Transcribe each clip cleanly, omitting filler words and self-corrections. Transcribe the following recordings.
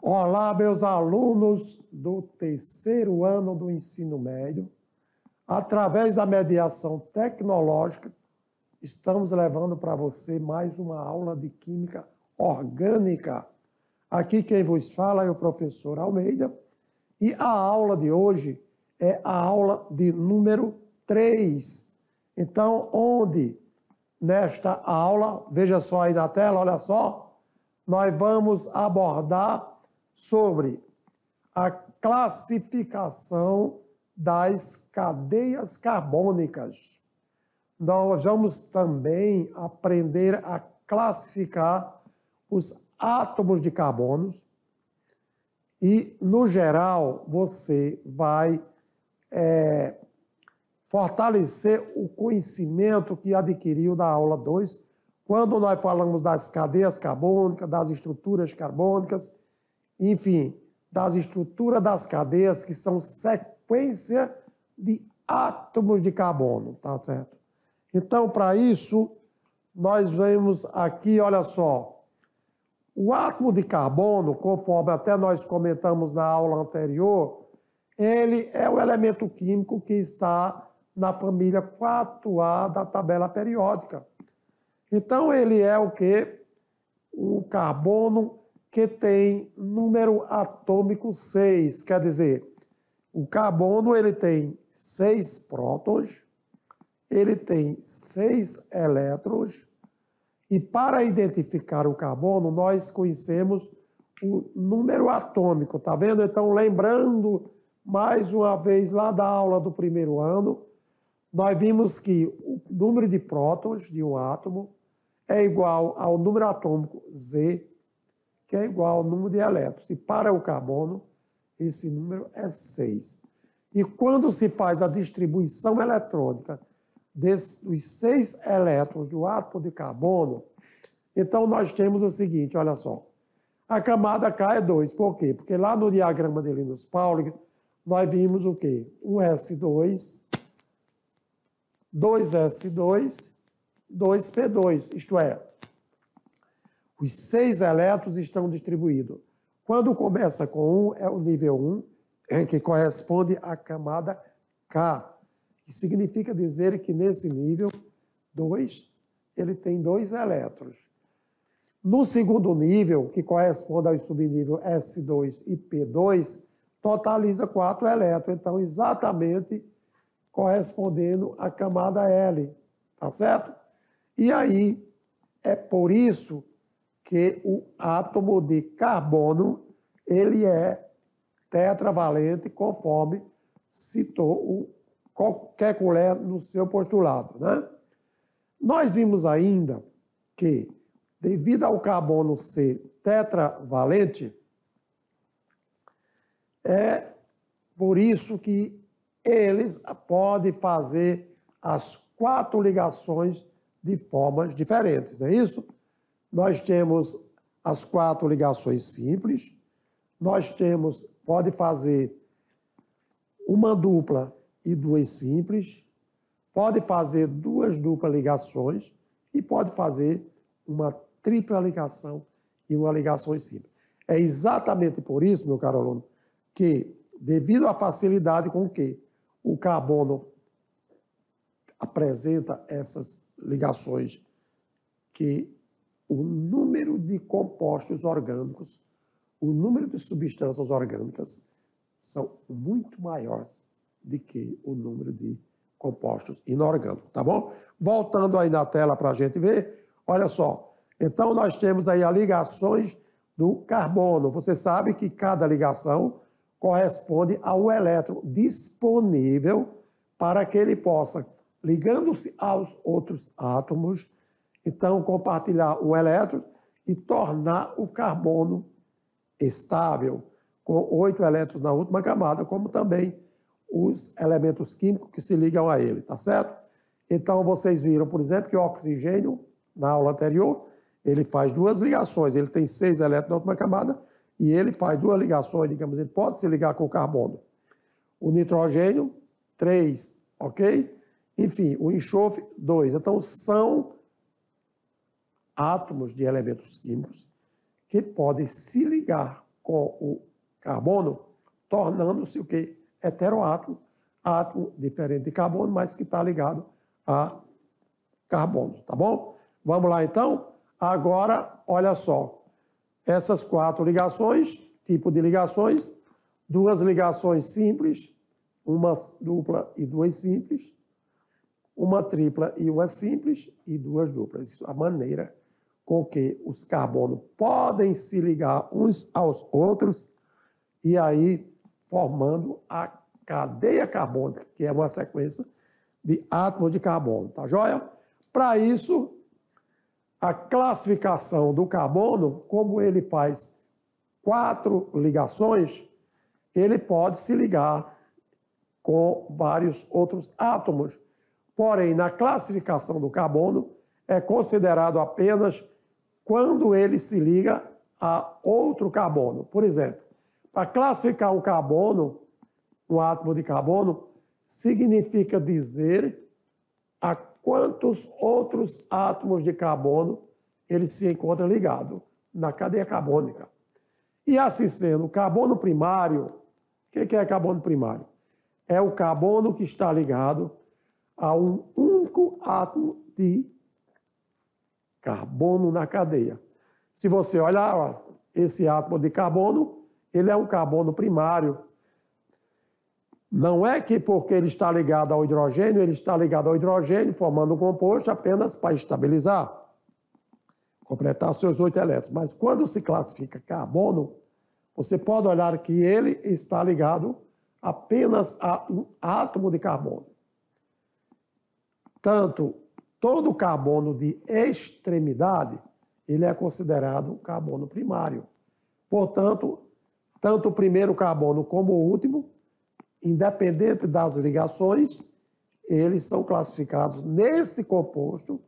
Olá, meus alunos do terceiro ano do ensino médio. Através da mediação tecnológica, estamos levando para você mais uma aula de Química Orgânica. Aqui quem vos fala é o professor Almeida. E a aula de hoje é a aula de número 3. Então, nesta aula, veja só aí na tela, olha só, nós vamos abordar sobre a classificação das cadeias carbônicas. Nós vamos também aprender a classificar os átomos de carbono e, no geral, você vai fortalecer o conhecimento que adquiriu da aula 2, quando nós falamos das cadeias carbônicas, das estruturas carbônicas, enfim, das estruturas das cadeias, que são sequência de átomos de carbono, tá certo? Então, para isso, nós vemos aqui, olha só, o átomo de carbono, conforme até nós comentamos na aula anterior, ele é o elemento químico que está na família 4A da tabela periódica. Então, ele é o quê? O carbono que tem número atômico 6, quer dizer, o carbono ele tem 6 prótons, ele tem 6 elétrons, e para identificar o carbono, nós conhecemos o número atômico, tá vendo? Então, lembrando mais uma vez lá da aula do primeiro ano, nós vimos que o número de prótons de um átomo é igual ao número atômico Z, que é igual ao número de elétrons. E para o carbono, esse número é 6. E quando se faz a distribuição eletrônica dos 6 elétrons do átomo de carbono, então nós temos o seguinte, olha só. A camada K é 2. Por quê? Porque lá no diagrama de Linus-Pauling, nós vimos o quê? Um S2, 2S2, 2P2, isto é, os 6 elétrons estão distribuídos. Quando começa com 1, é o nível 1, que corresponde à camada K. Que significa dizer que nesse nível 2, ele tem 2 elétrons. No segundo nível, que corresponde ao subnível S2 e P2, totaliza 4 elétrons. Então, exatamente correspondendo à camada L. Tá certo? E aí, é por isso que o átomo de carbono, ele é tetravalente, conforme citou o Kekulé no seu postulado, né? Nós vimos ainda que, devido ao carbono ser tetravalente, é por isso que eles podem fazer as 4 ligações de formas diferentes, não é isso? Nós temos as 4 ligações simples, pode fazer uma dupla e 2 simples, pode fazer 2 duplas ligações e pode fazer uma tripla ligação e uma ligação simples. É exatamente por isso, meu caro aluno, que, devido à facilidade com que o carbono apresenta essas ligações, que o número de compostos orgânicos, o número de substâncias orgânicas são muito maiores do que o número de compostos inorgânicos, tá bom? Voltando aí na tela para a gente ver, olha só. Então, nós temos aí as ligações do carbono. Você sabe que cada ligação corresponde ao elétron disponível para que ele possa, ligando-se aos outros átomos, então compartilhar um elétron e tornar o carbono estável, com 8 elétrons na última camada, como também os elementos químicos que se ligam a ele, tá certo? Então, vocês viram, por exemplo, que o oxigênio, na aula anterior, ele faz 2 ligações, ele tem 6 elétrons na última camada, e ele faz 2 ligações, digamos, ele pode se ligar com o carbono. O nitrogênio, 3, ok? Enfim, o enxofre, 2. Então, são átomos de elementos químicos que podem se ligar com o carbono, tornando-se o quê? Heteroátomo, átomo diferente de carbono, mas que está ligado a carbono, tá bom? Vamos lá, então? Agora, olha só, essas 4 ligações, tipo de ligações, 2 ligações simples, uma dupla e 2 simples, uma tripla e uma simples e 2 duplas. Isso é a maneira com que os carbonos podem se ligar uns aos outros e aí formando a cadeia carbônica, que é uma sequência de átomos de carbono, tá joia? Para isso, a classificação do carbono, como ele faz 4 ligações, ele pode se ligar com vários outros átomos. Porém, na classificação do carbono, é considerado apenas quando ele se liga a outro carbono. Por exemplo, para classificar um carbono, um átomo de carbono, significa dizer a quantos outros átomos de carbono ele se encontra ligado na cadeia carbônica. E assim sendo, o carbono primário, o que é carbono primário? É o carbono que está ligado a um único átomo de carbono na cadeia. Se você olhar, ó, esse átomo de carbono, ele é um carbono primário. Não é que porque ele está ligado ao hidrogênio, ele está ligado ao hidrogênio, formando um composto apenas para estabilizar, completar seus 8 elétrons. Mas quando se classifica carbono, você pode olhar que ele está ligado apenas a um átomo de carbono. Tanto todo carbono de extremidade, ele é considerado carbono primário. Portanto, tanto o primeiro carbono como o último, independente das ligações, eles são classificados nesse composto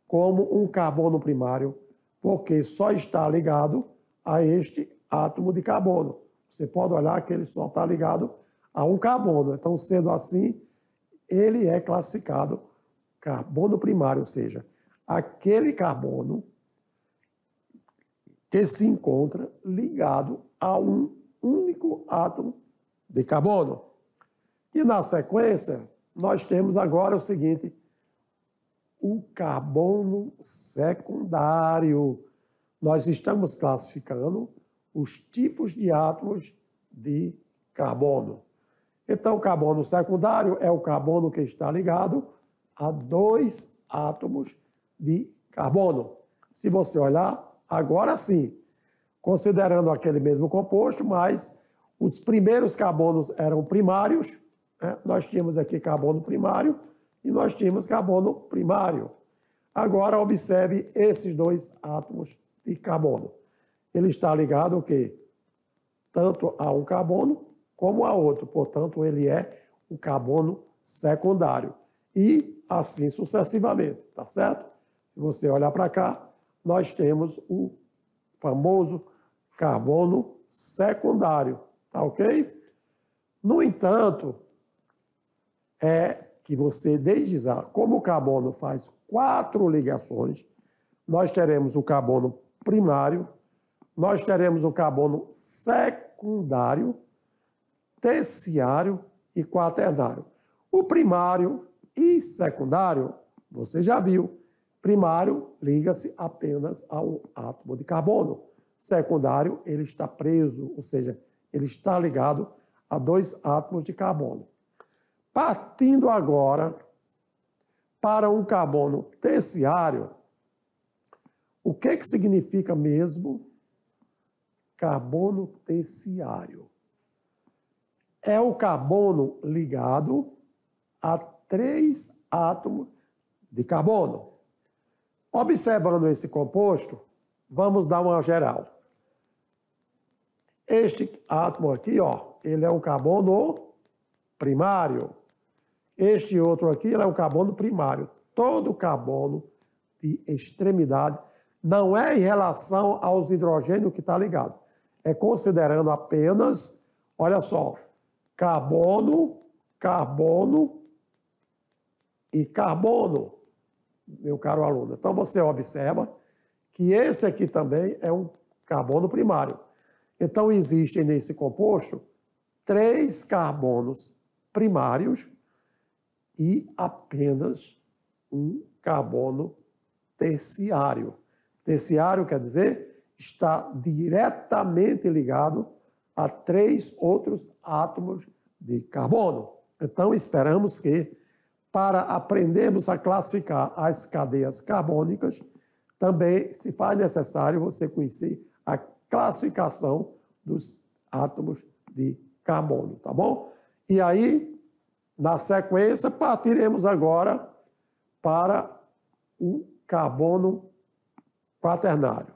como um carbono primário, porque só está ligado a este átomo de carbono. Você pode olhar que ele só está ligado a um carbono. Então, sendo assim, ele é classificado carbono primário, ou seja, aquele carbono que se encontra ligado a um único átomo de carbono. E na sequência, nós temos agora o seguinte, o carbono secundário. Nós estamos classificando os tipos de átomos de carbono. Então, o carbono secundário é o carbono que está ligado a 2 átomos de carbono. Se você olhar, agora sim, considerando aquele mesmo composto, mas os primeiros carbonos eram primários, né? Nós tínhamos aqui carbono primário e nós tínhamos carbono primário. Agora, observe esses 2 átomos de carbono. Ele está ligado o quê? Tanto a um carbono como a outro. Portanto, ele é um carbono secundário. E assim sucessivamente, tá certo? Se você olhar para cá, nós temos o famoso carbono secundário, tá ok? No entanto, é que você, desde já, como o carbono faz 4 ligações, nós teremos o carbono primário, nós teremos o carbono secundário, terciário e quaternário. O primário e secundário, você já viu, primário liga-se apenas a um átomo de carbono. Secundário, ele está preso, ou seja, ele está ligado a 2 átomos de carbono. Partindo agora para um carbono terciário, o que significa mesmo carbono terciário? É o carbono ligado a 3 átomos de carbono. Observando esse composto, vamos dar uma geral. Este átomo aqui, ó, ele é um carbono primário. Este outro aqui ele é um carbono primário. Todo carbono de extremidade não é em relação aos hidrogênios que está ligado. É considerando apenas, olha só, carbono, carbono e carbono, meu caro aluno. Então, você observa que esse aqui também é um carbono primário. Então, existem nesse composto 3 carbonos primários e apenas um carbono terciário. Terciário quer dizer está diretamente ligado a 3 outros átomos de carbono. Então, esperamos que, para aprendermos a classificar as cadeias carbônicas, também se faz necessário você conhecer a classificação dos átomos de carbono, tá bom? E aí, na sequência, partiremos agora para o carbono quaternário.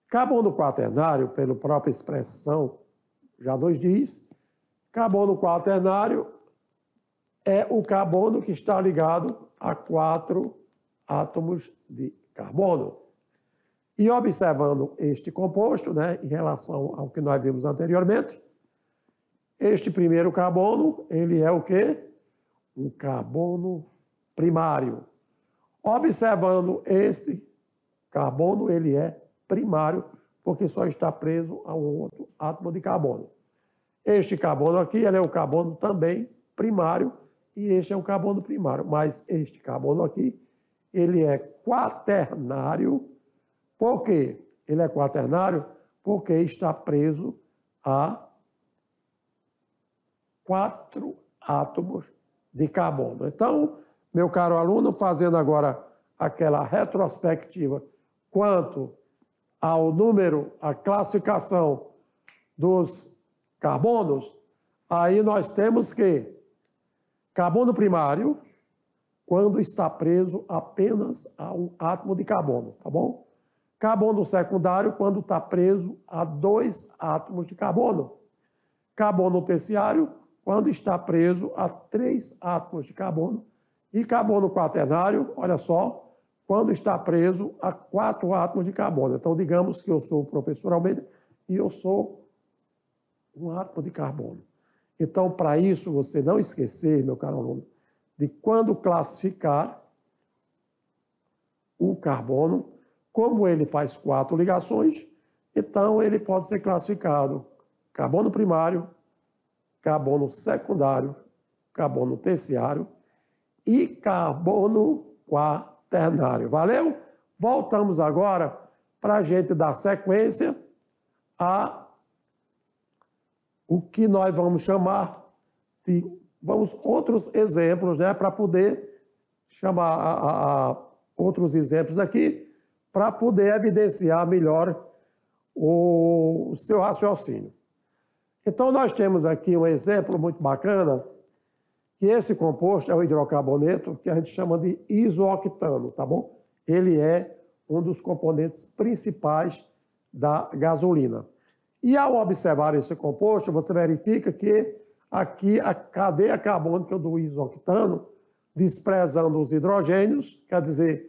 Carbono quaternário, pela própria expressão, já nos diz, carbono quaternário é o carbono que está ligado a 4 átomos de carbono. E observando este composto, né, em relação ao que nós vimos anteriormente, este primeiro carbono, ele é o quê? Um carbono primário. Observando este carbono, ele é primário, porque só está preso a um outro átomo de carbono. Este carbono aqui, ele é o carbono também primário, e este é um carbono primário. Mas este carbono aqui, ele é quaternário. Por quê? Ele é quaternário porque está preso a 4 átomos de carbono. Então, meu caro aluno, fazendo agora aquela retrospectiva quanto ao número, a classificação dos carbonos, aí nós temos que carbono primário, quando está preso apenas a um átomo de carbono, tá bom? Carbono secundário, quando está preso a 2 átomos de carbono. Carbono terciário, quando está preso a 3 átomos de carbono. E carbono quaternário, olha só, quando está preso a 4 átomos de carbono. Então, digamos que eu sou o professor Almeida e eu sou um átomo de carbono. Então, para isso, você não esquecer, meu caro aluno, de quando classificar o carbono, como ele faz 4 ligações, então ele pode ser classificado carbono primário, carbono secundário, carbono terciário e carbono quaternário. Valeu? Voltamos agora para a gente dar sequência a o que nós vamos chamar de outros exemplos, né, para poder chamar outros exemplos aqui, para poder evidenciar melhor o seu raciocínio. Então, nós temos aqui um exemplo muito bacana, que esse composto é o hidrocarboneto, que a gente chama de isooctano, tá bom? Ele é um dos componentes principais da gasolina. E ao observar esse composto, você verifica que aqui a cadeia carbônica do isooctano, desprezando os hidrogênios, quer dizer,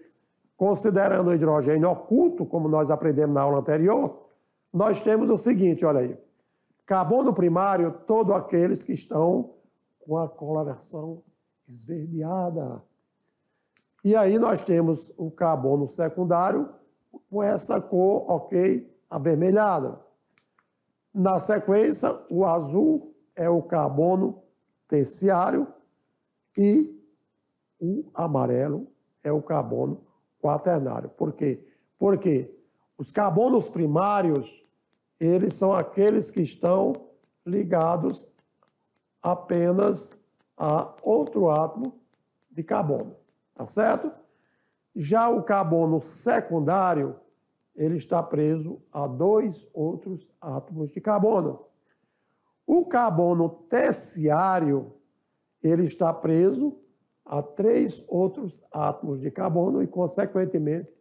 considerando o hidrogênio oculto, como nós aprendemos na aula anterior, nós temos o seguinte, olha aí, carbono primário, todos aqueles que estão com a coloração esverdeada. E aí nós temos o carbono secundário com essa cor, ok, avermelhada. Na sequência, o azul é o carbono terciário e o amarelo é o carbono quaternário. Por quê? Porque os carbonos primários, eles são aqueles que estão ligados apenas a outro átomo de carbono, tá certo? Já o carbono secundário, ele está preso a 2 outros átomos de carbono. O carbono terciário, ele está preso a 3 outros átomos de carbono e, consequentemente,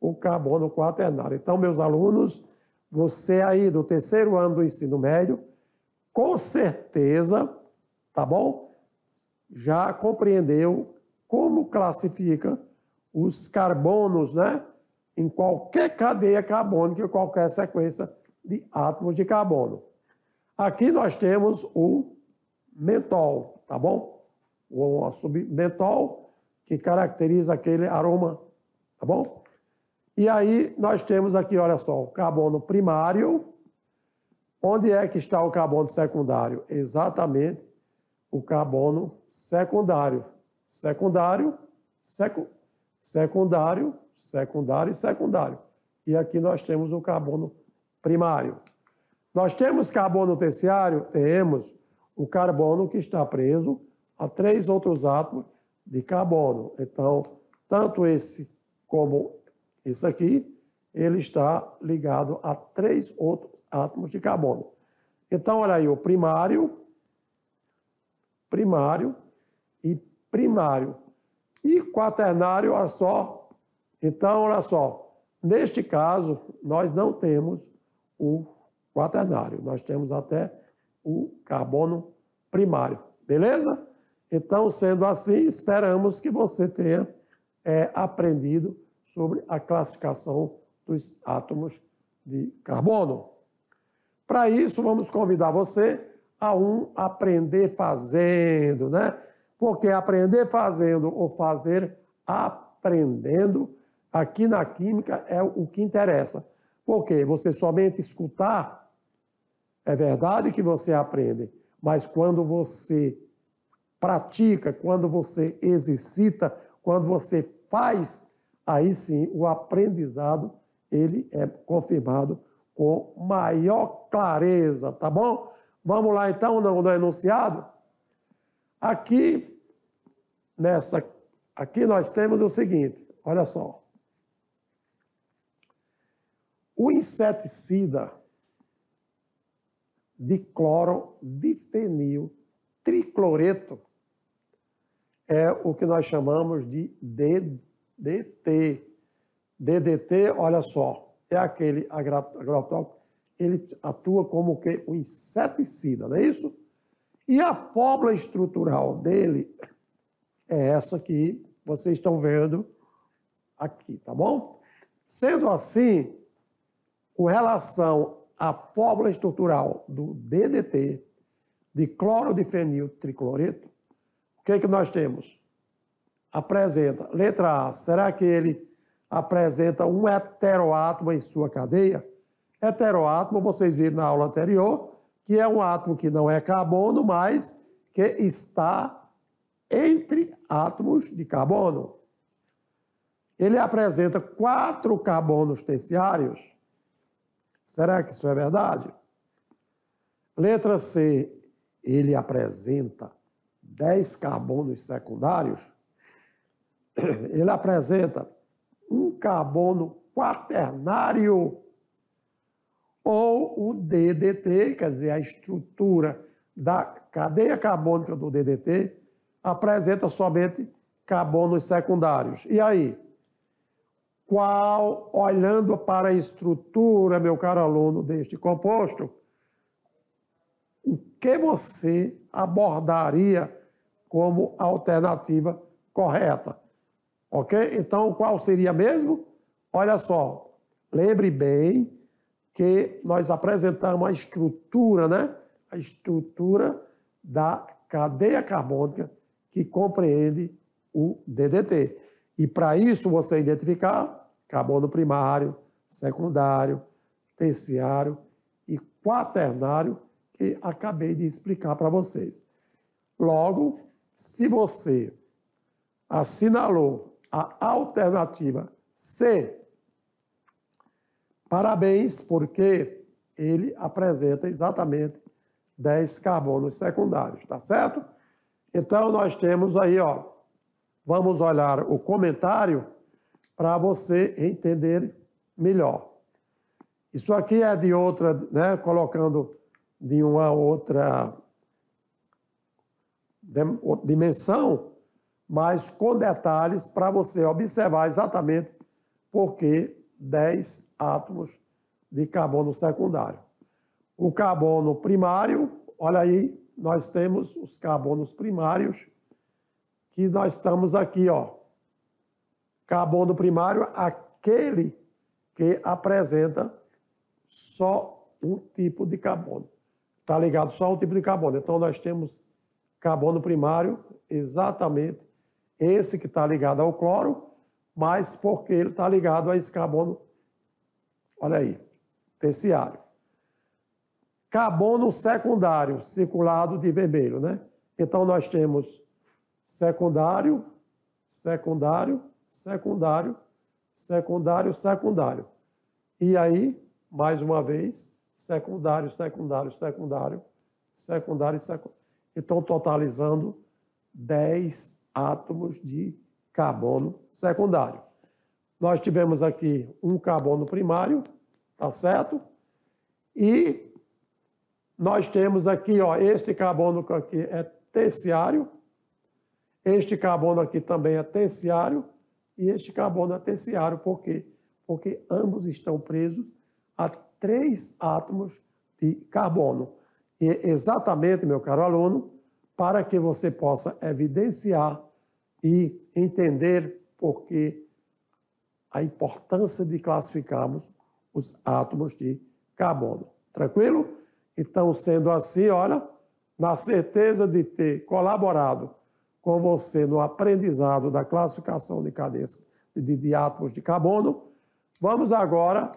o carbono quaternário. Então, meus alunos, você aí do 3º ano do ensino médio, com certeza, tá bom? Já compreendeu como classifica os carbonos, né? Em qualquer cadeia carbônica, em qualquer sequência de átomos de carbono. Aqui nós temos o mentol, tá bom? O submentol, que caracteriza aquele aroma, tá bom? E aí nós temos aqui, olha só, o carbono primário, Onde é que está o carbono secundário? Exatamente o carbono secundário. Secundário, secundário, secundário e secundário. E aqui nós temos o carbono primário. Nós temos carbono terciário? Temos o carbono que está preso a 3 outros átomos de carbono. Então, tanto esse como esse aqui, ele está ligado a 3 outros átomos de carbono. Então, olha aí, o primário, primário e primário. E quaternário, olha só. Então, olha só, neste caso, nós não temos o quaternário, nós temos até o carbono primário, beleza? Então, sendo assim, esperamos que você tenha aprendido sobre a classificação dos átomos de carbono. Para isso, vamos convidar você a um aprender fazendo, né? Porque aprender fazendo ou fazer aprendendo, aqui na química é o que interessa. Porque você somente escutar, é verdade que você aprende, mas quando você pratica, quando você exercita, quando você faz, aí sim o aprendizado ele é confirmado com maior clareza, tá bom? Vamos lá então no enunciado. Aqui nós temos o seguinte, olha só. O inseticida diclorodifenil tricloreto é o que nós chamamos de DDT. DDT, olha só, é aquele agrotóxico, ele atua como que o inseticida, não é isso? E a fórmula estrutural dele é essa que vocês estão vendo aqui, tá bom? Sendo assim, com relação à fórmula estrutural do DDT, de clorodifenil tricloreto, o que é que nós temos? Apresenta, letra A, será que ele apresenta um heteroátomo em sua cadeia? Heteroátomo, vocês viram na aula anterior, que é um átomo que não é carbono, mas que está entre átomos de carbono. Ele apresenta 4 carbonos terciários. Será que isso é verdade? Letra C, ele apresenta 10 carbonos secundários. Ele apresenta um carbono quaternário, ou o DDT, quer dizer, a estrutura da cadeia carbônica do DDT, apresenta somente carbonos secundários. E aí? Olhando para a estrutura, meu caro aluno, deste composto, o que você abordaria como alternativa correta? Ok? Então, qual seria mesmo? Olha só, lembre bem que nós apresentamos a estrutura, né? A estrutura da cadeia carbônica que compreende o DDT. E para isso você identificar carbono primário, secundário, terciário e quaternário, que acabei de explicar para vocês. Logo, se você assinalou a alternativa C, parabéns, porque ele apresenta exatamente 10 carbonos secundários, tá certo? Então, nós temos aí, ó, vamos olhar o comentário para você entender melhor. Isso aqui é de outra, né, colocando de uma outra dimensão, mas com detalhes para você observar exatamente por que 10 átomos de carbono secundário. O carbono primário, olha aí, nós temos os carbonos primários, que nós estamos aqui, ó. Carbono primário, aquele que apresenta só um tipo de carbono. Está ligado só a um tipo de carbono. Então, nós temos carbono primário, exatamente esse que está ligado ao cloro, mas porque ele está ligado a esse carbono, olha aí, terciário. carbono secundário, circulado de vermelho, né? Então, nós temos secundário, secundário, secundário, secundário, secundário. E aí, mais uma vez, secundário, secundário, secundário, secundário, secundário. Então, totalizando 10 átomos de carbono secundário. Nós tivemos aqui um carbono primário, tá certo? E nós temos aqui, ó, este carbono aqui é terciário, este carbono aqui também é terciário, e este carbono é terciário, por quê? Porque ambos estão presos a 3 átomos de carbono. E exatamente, meu caro aluno, para que você possa evidenciar e entender por que a importância de classificarmos os átomos de carbono. Tranquilo? Então, sendo assim, olha, na certeza de ter colaborado com você no aprendizado da classificação de cadeias de átomos de carbono, vamos agora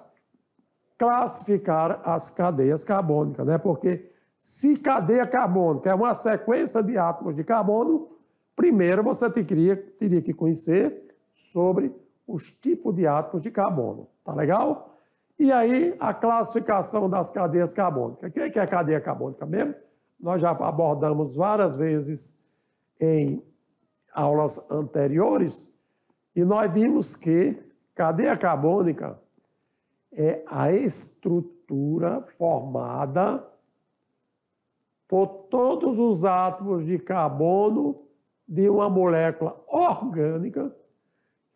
classificar as cadeias carbônicas, né? Porque se cadeia carbônica é uma sequência de átomos de carbono, primeiro você teria que conhecer sobre os tipos de átomos de carbono. Tá legal? E aí, a classificação das cadeias carbônicas. O que é a cadeia carbônica mesmo? Nós já abordamos várias vezes em aulas anteriores e nós vimos que cadeia carbônica é a estrutura formada por todos os átomos de carbono de uma molécula orgânica,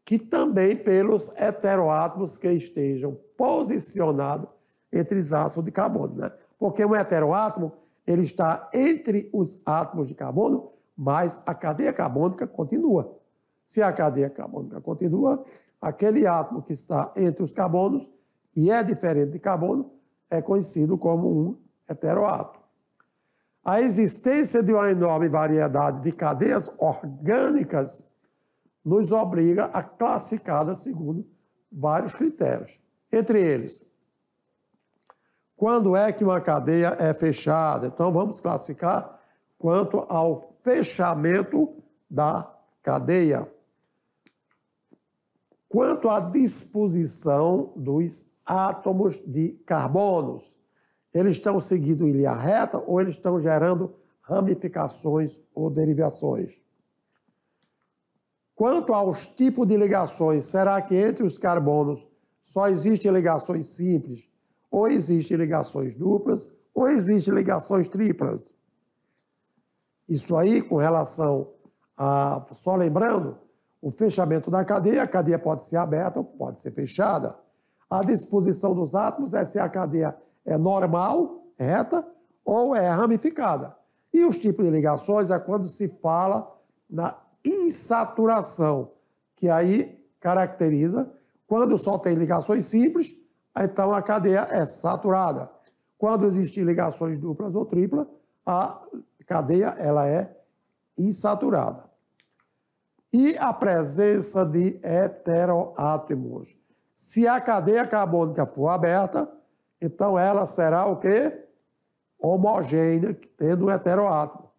que também pelos heteroátomos que estejam posicionados entre os átomos de carbono, né? Porque um heteroátomo, ele está entre os átomos de carbono, mas a cadeia carbônica continua. Se a cadeia carbônica continua, aquele átomo que está entre os carbonos e é diferente de carbono, é conhecido como um heteroátomo. A existência de uma enorme variedade de cadeias orgânicas nos obriga a classificá-las segundo vários critérios. Entre eles, quando é que uma cadeia é fechada? Então, vamos classificar quanto ao fechamento da cadeia. Quanto à disposição dos átomos de carbonos, eles estão seguindo em linha reta ou eles estão gerando ramificações ou derivações? Quanto aos tipos de ligações, será que entre os carbonos só existem ligações simples, ou existem ligações duplas, ou existem ligações triplas? Isso aí, com relação a, só lembrando, o fechamento da cadeia, a cadeia pode ser aberta ou pode ser fechada. A disposição dos átomos é se a cadeia é normal, reta, ou é ramificada. E os tipos de ligações é quando se fala na insaturação, que aí caracteriza quando só tem ligações simples, então a cadeia é saturada. Quando existem ligações duplas ou triplas, a cadeia ela é insaturada. E a presença de heteroátomos. Se a cadeia carbônica for aberta, então ela será o quê? Homogênea, tendo um heteroátomo.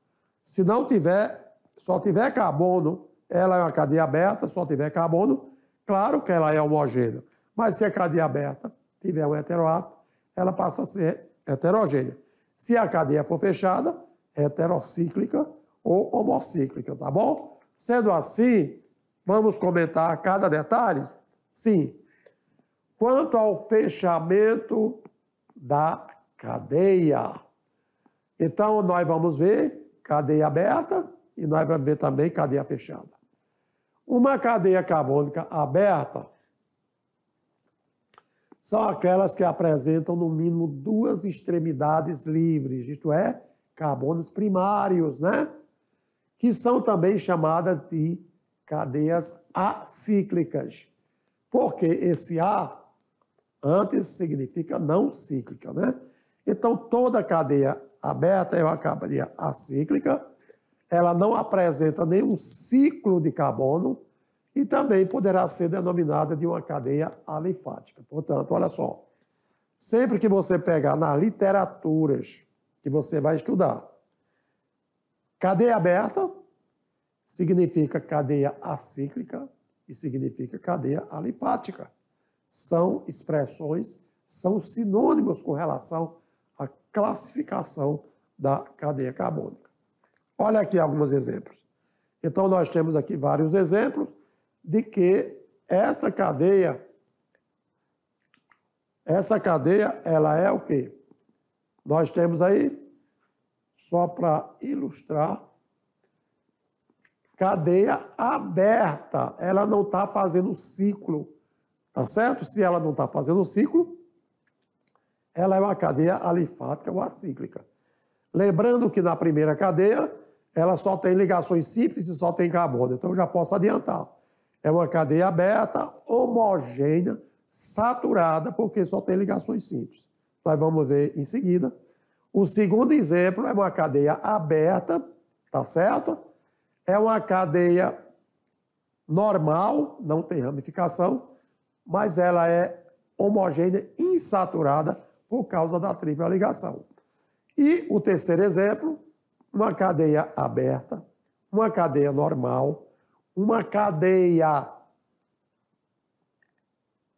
Se não tiver, só tiver carbono, ela é uma cadeia aberta, só tiver carbono, claro que ela é homogênea. Mas se a cadeia aberta tiver um heteroátomo, ela passa a ser heterogênea. Se a cadeia for fechada, é heterocíclica ou homocíclica, tá bom? Sendo assim, vamos comentar cada detalhe? Sim. Quanto ao fechamento da cadeia, então nós vamos ver cadeia aberta e nós vamos ver também cadeia fechada. Uma cadeia carbônica aberta são aquelas que apresentam no mínimo 2 extremidades livres, isto é, carbonos primários, né? Que são também chamadas de cadeias acíclicas. Porque esse A antes significa não cíclica, né? Então, toda cadeia aberta é uma cadeia acíclica, ela não apresenta nenhum ciclo de carbono e também poderá ser denominada de uma cadeia alifática. Portanto, olha só, Sempre que você pegar nas literaturas que você vai estudar, cadeia aberta significa cadeia acíclica e significa cadeia alifática. São expressões, são sinônimos com relação à classificação da cadeia carbônica. Olha aqui alguns exemplos. Então, nós temos aqui vários exemplos de que essa cadeia, ela é o quê? Nós temos aí, só para ilustrar, cadeia aberta. Ela não está fazendo ciclo, tá certo? Se ela não está fazendo ciclo, ela é uma cadeia alifática ou acíclica. Lembrando que na primeira cadeia, ela só tem ligações simples e só tem carbono. Então, eu já posso adiantar. É uma cadeia aberta, homogênea, saturada, porque só tem ligações simples. Nós vamos ver em seguida. O segundo exemplo é uma cadeia aberta, tá certo? É uma cadeia normal, não tem ramificação, mas ela é homogênea, insaturada, por causa da tripla ligação. E o terceiro exemplo, uma cadeia aberta, uma cadeia normal, uma cadeia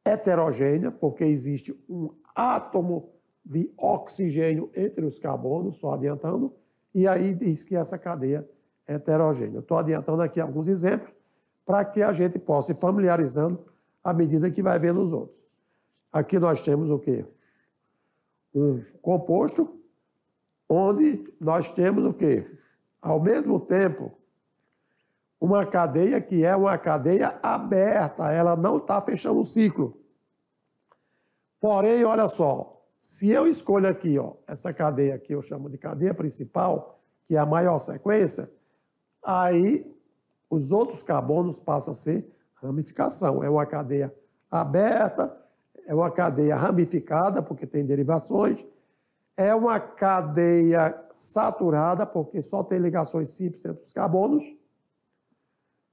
heterogênea, porque existe um átomo de oxigênio entre os carbonos, só adiantando, e aí diz que essa cadeia é heterogênea. Estou adiantando aqui alguns exemplos para que a gente possa ir familiarizando à medida que vai vendo os outros. Aqui nós temos o quê? Um composto onde nós temos o quê? Ao mesmo tempo, uma cadeia que é uma cadeia aberta, ela não está fechando o ciclo. Porém, olha só, se eu escolho aqui, ó, essa cadeia aqui eu chamo de cadeia principal, que é a maior sequência, aí os outros carbonos passam a ser ramificação. É uma cadeia aberta, é uma cadeia ramificada, porque tem derivações, é uma cadeia saturada, porque só tem ligações simples entre os carbonos,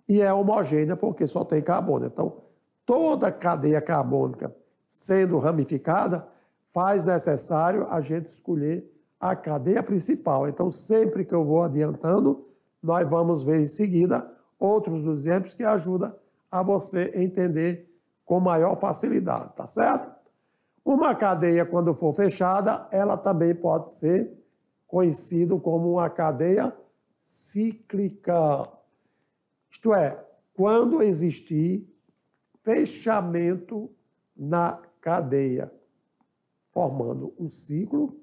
e é homogênea, porque só tem carbono. Então, toda cadeia carbônica sendo ramificada, faz necessário a gente escolher a cadeia principal. Então, sempre que eu vou adiantando, nós vamos ver em seguida outros exemplos que ajudam a você entender com maior facilidade, tá certo? Uma cadeia, quando for fechada, ela também pode ser conhecida como uma cadeia cíclica. Isto é, quando existir fechamento na cadeia, formando um ciclo,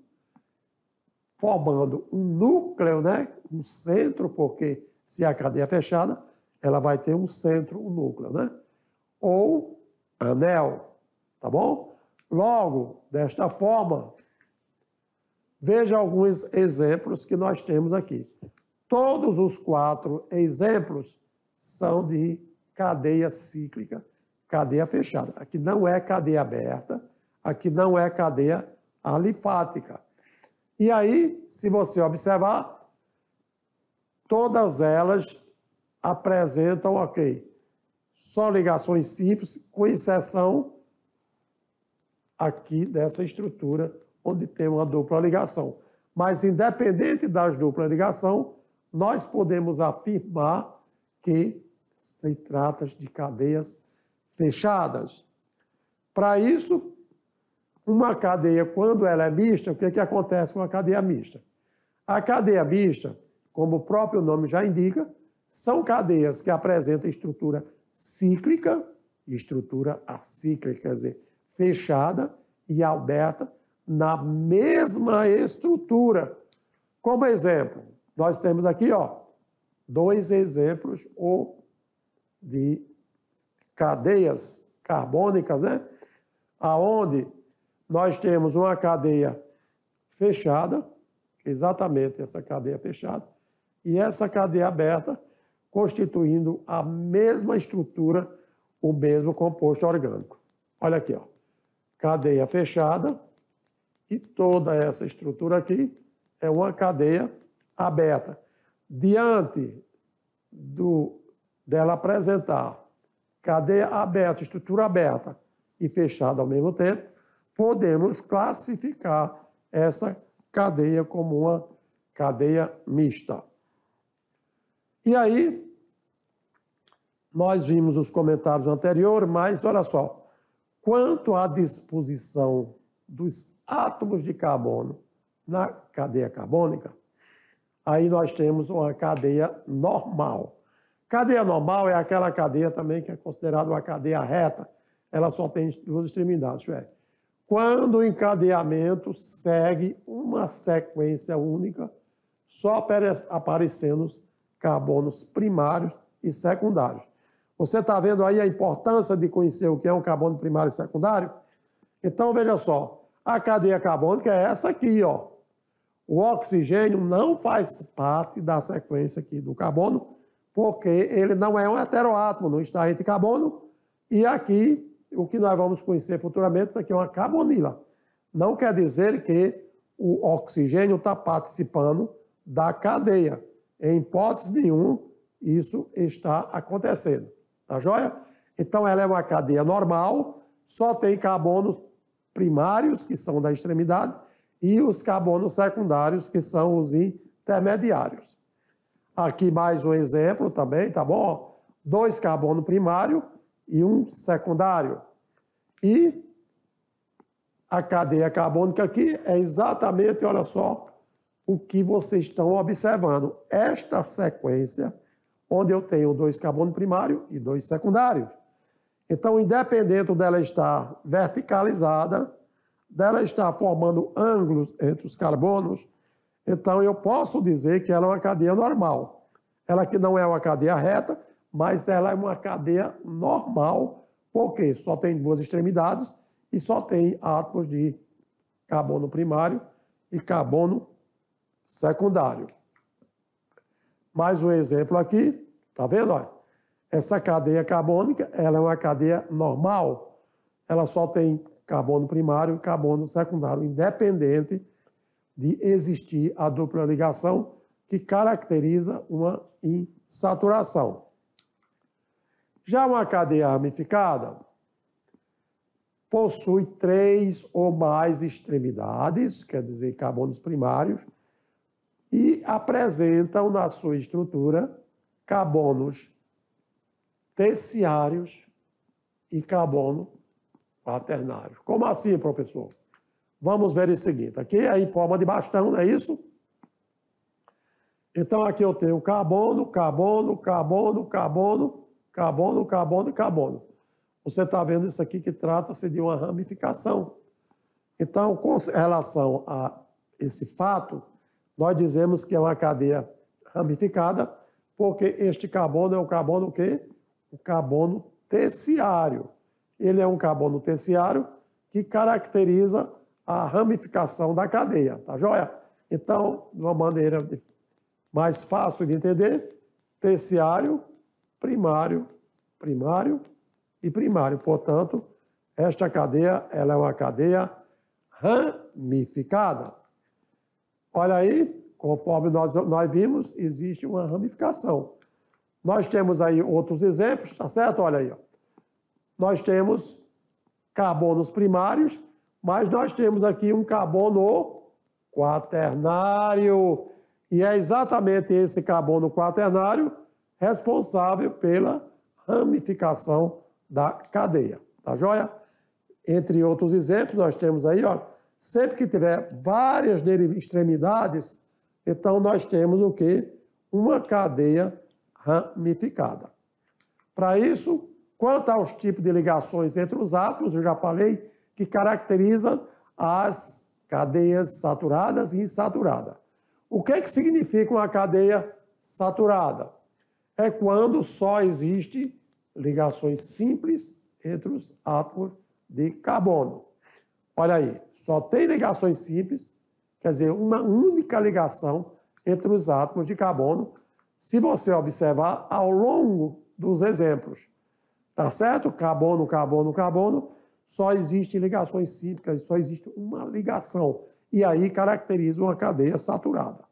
formando um núcleo, né? Um centro, porque se a cadeia é fechada, ela vai ter um centro, um núcleo, né? Ou anel, tá bom? Logo, desta forma, veja alguns exemplos que nós temos aqui. Todos os 4 exemplos são de cadeia cíclica, cadeia fechada. Aqui não é cadeia aberta, aqui não é cadeia alifática. E aí, se você observar, todas elas apresentam, ok, só ligações simples, com exceção aqui dessa estrutura, onde tem uma dupla ligação. Mas, independente das duplas ligações, nós podemos afirmar que se trata de cadeias fechadas. Para isso, uma cadeia, quando ela é mista, o que acontece com a cadeia mista? A cadeia mista, como o próprio nome já indica, são cadeias que apresentam estrutura cíclica e estrutura acíclica, quer dizer, fechada e aberta na mesma estrutura. Como exemplo, nós temos aqui, ó, 2 exemplos de cadeias carbônicas, né? Aonde nós temos uma cadeia fechada, exatamente essa cadeia fechada, e essa cadeia aberta, constituindo a mesma estrutura, o mesmo composto orgânico. Olha aqui, ó. Cadeia fechada, e toda essa estrutura aqui é uma cadeia aberta. Diante dela apresentar cadeia aberta, estrutura aberta e fechada ao mesmo tempo, podemos classificar essa cadeia como uma cadeia mista. E aí, nós vimos os comentários anteriores, mas olha só, quanto à disposição dos átomos de carbono na cadeia carbônica, aí nós temos uma cadeia normal. Cadeia normal é aquela cadeia também que é considerada uma cadeia reta, ela só tem duas extremidades, isto é, quando o encadeamento segue uma sequência única, só aparecendo os carbonos primários e secundários. Você está vendo aí a importância de conhecer o que é um carbono primário e secundário? Então, veja só, a cadeia carbônica é essa aqui, ó. O oxigênio não faz parte da sequência aqui do carbono, porque ele não é um heteroátomo, não está entre carbono, e aqui, o que nós vamos conhecer futuramente, isso aqui é uma carbonila. Não quer dizer que o oxigênio está participando da cadeia. Em hipótese nenhuma, isso está acontecendo. Tá joia? Então, ela é uma cadeia normal, só tem carbonos primários, que são da extremidade, e os carbonos secundários, que são os intermediários. Aqui mais um exemplo também, tá bom? 2 carbonos primários e 1 secundário. E a cadeia carbônica aqui é exatamente, olha só, o que vocês estão observando. Esta sequência, onde eu tenho 2 carbonos primários e 2 secundários. Então, independente dela estar verticalizada, dela estar formando ângulos entre os carbonos, então eu posso dizer que ela é uma cadeia normal. Ela que não é uma cadeia reta, mas ela é uma cadeia normal, porque só tem 2 extremidades e só tem átomos de carbono primário e carbono secundário. Mais um exemplo aqui, tá vendo? Olha, essa cadeia carbônica, ela é uma cadeia normal. Ela só tem carbono primário e carbono secundário, independente de existir a dupla ligação que caracteriza uma insaturação. Já uma cadeia ramificada possui 3 ou mais extremidades, quer dizer, carbonos primários, e apresentam na sua estrutura carbonos terciários e carbono quaternário. Como assim, professor? Vamos ver o seguinte, aqui é em forma de bastão, não é isso? Então, aqui eu tenho carbono, carbono, carbono, carbono, carbono, carbono e carbono. Você está vendo isso aqui que trata-se de uma ramificação. Então, com relação a esse fato, nós dizemos que é uma cadeia ramificada, porque este carbono é o carbono o quê? O carbono terciário. Ele é um carbono terciário que caracteriza a ramificação da cadeia, tá joia? Então, de uma maneira mais fácil de entender, terciário, primário, primário e primário. Portanto, esta cadeia, ela é uma cadeia ramificada. Olha aí, conforme nós vimos, existe uma ramificação. Nós temos aí outros exemplos, tá certo? Olha aí, ó. Nós temos carbonos primários, mas nós temos aqui um carbono quaternário. E é exatamente esse carbono quaternário responsável pela ramificação da cadeia. Tá joia? Entre outros exemplos, nós temos aí, ó, sempre que tiver várias extremidades, então nós temos o quê? Uma cadeia ramificada. Para isso, quanto aos tipos de ligações entre os átomos, eu já falei que caracteriza as cadeias saturadas e insaturadas. O que significa uma cadeia saturada? É quando só existe ligações simples entre os átomos de carbono. Olha aí, só tem ligações simples, quer dizer, uma única ligação entre os átomos de carbono, se você observar ao longo dos exemplos. Tá certo? Carbono, carbono, carbono, só existem ligações simples, só existe uma ligação. E aí caracteriza uma cadeia saturada.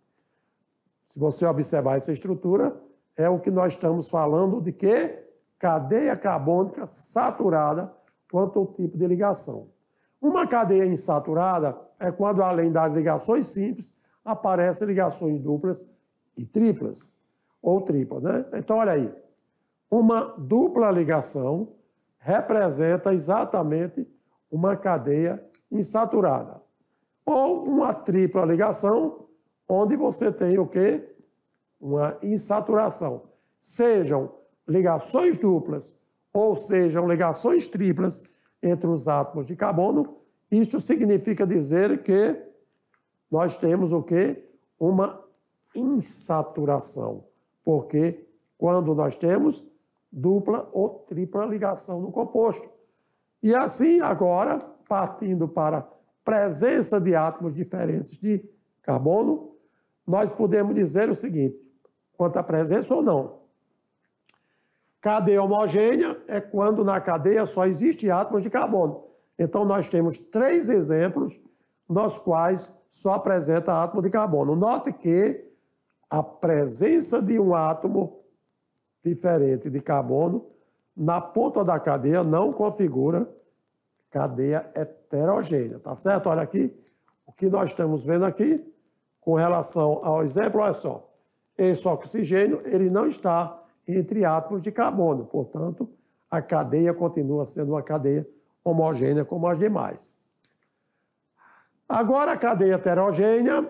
Se você observar essa estrutura, é o que nós estamos falando de quê? Cadeia carbônica saturada quanto ao tipo de ligação. Uma cadeia insaturada é quando, além das ligações simples, aparecem ligações duplas e triplas, ou triplas, né? Então, olha aí, uma dupla ligação representa exatamente uma cadeia insaturada. Ou uma tripla ligação, onde você tem o quê? Uma insaturação. Sejam ligações duplas ou sejam ligações triplas entre os átomos de carbono, isto significa dizer que nós temos o quê? Uma insaturação. Porque quando nós temos dupla ou tripla ligação no composto. E assim, agora, partindo para a presença de átomos diferentes de carbono, nós podemos dizer o seguinte, quanto à presença ou não. Cadeia homogênea é quando na cadeia só existe átomos de carbono. Então, nós temos 3 exemplos nos quais só apresenta átomo de carbono. Note que a presença de um átomo diferente de carbono na ponta da cadeia não configura cadeia heterogênea, tá certo? Olha aqui, o que nós estamos vendo aqui, com relação ao exemplo, olha só, esse oxigênio, ele não está entre átomos de carbono, portanto, a cadeia continua sendo uma cadeia homogênea como as demais. Agora, a cadeia heterogênea,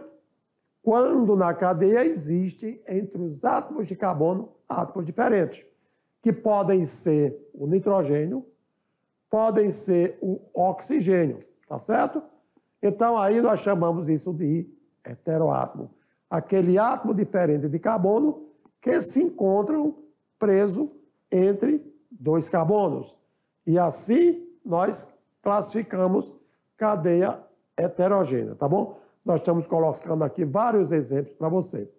quando na cadeia existe entre os átomos de carbono átomos diferentes, que podem ser o nitrogênio, podem ser o oxigênio, tá certo? Então, aí nós chamamos isso de heteroátomo. Aquele átomo diferente de carbono que se encontram preso entre 2 carbonos. E assim nós classificamos cadeia heterogênea, tá bom? Nós estamos colocando aqui vários exemplos para você.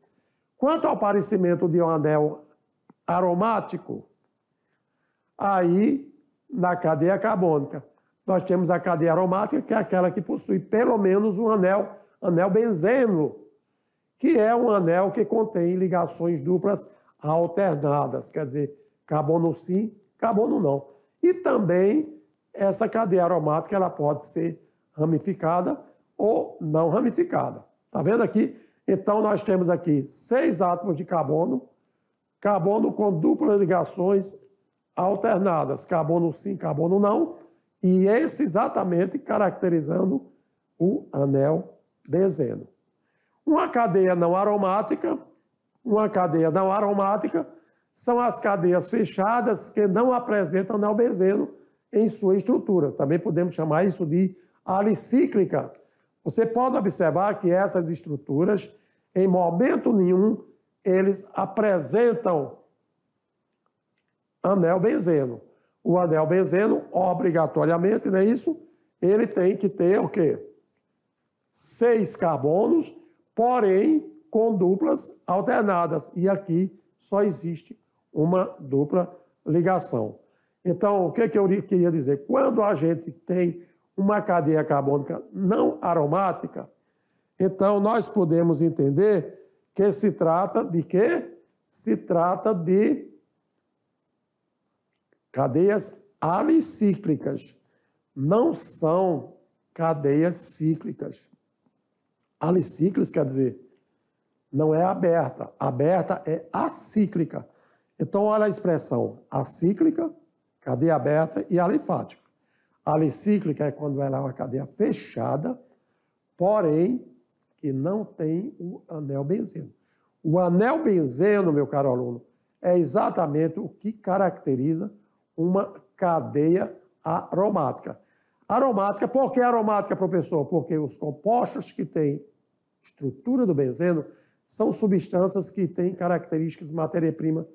Quanto ao aparecimento de um anel aromático, aí na cadeia carbônica, nós temos a cadeia aromática, que é aquela que possui pelo menos um anel benzeno, que é um anel que contém ligações duplas alternadas, quer dizer, carbono sim, carbono não. E também essa cadeia aromática ela pode ser ramificada ou não ramificada. Tá vendo aqui? Então, nós temos aqui 6 átomos de carbono, carbono com duplas ligações alternadas, carbono sim, carbono não, e esse exatamente caracterizando o anel benzeno. Uma cadeia não aromática são as cadeias fechadas que não apresentam anel benzeno em sua estrutura. Também podemos chamar isso de alicíclica. Você pode observar que essas estruturas, em momento nenhum, eles apresentam anel benzeno. O anel benzeno, obrigatoriamente, não é isso? Ele tem que ter o quê? 6 carbonos, porém com duplas alternadas. E aqui só existe uma dupla ligação. Então, o que eu queria dizer? Quando a gente tem uma cadeia carbônica não aromática, então nós podemos entender que se trata de quê? Se trata de cadeias alicíclicas. Não são cadeias cíclicas. Alicíclicas quer dizer, não é aberta. Aberta é acíclica. Então, olha a expressão acíclica, cadeia aberta e alifática. Alicíclica é quando ela é uma cadeia fechada, porém, que não tem o anel benzeno. O anel benzeno, meu caro aluno, é exatamente o que caracteriza uma cadeia aromática. Aromática, por que aromática, professor? Porque os compostos que têm estrutura do benzeno são substâncias que têm características de matéria-prima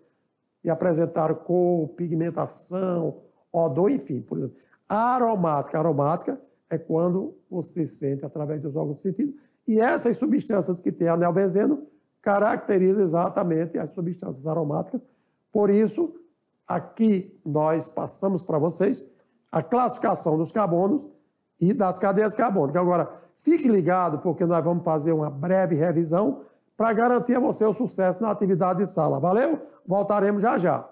e apresentaram cor, pigmentação, odor, enfim. Por exemplo, aromática é quando você sente através dos órgãos de sentido. E essas substâncias que têm anel benzeno caracterizam exatamente as substâncias aromáticas. Por isso, aqui nós passamos para vocês a classificação dos carbonos e das cadeias carbônicas. Agora, fique ligado, porque nós vamos fazer uma breve revisão para garantir a você o sucesso na atividade de sala. Valeu? Voltaremos já já.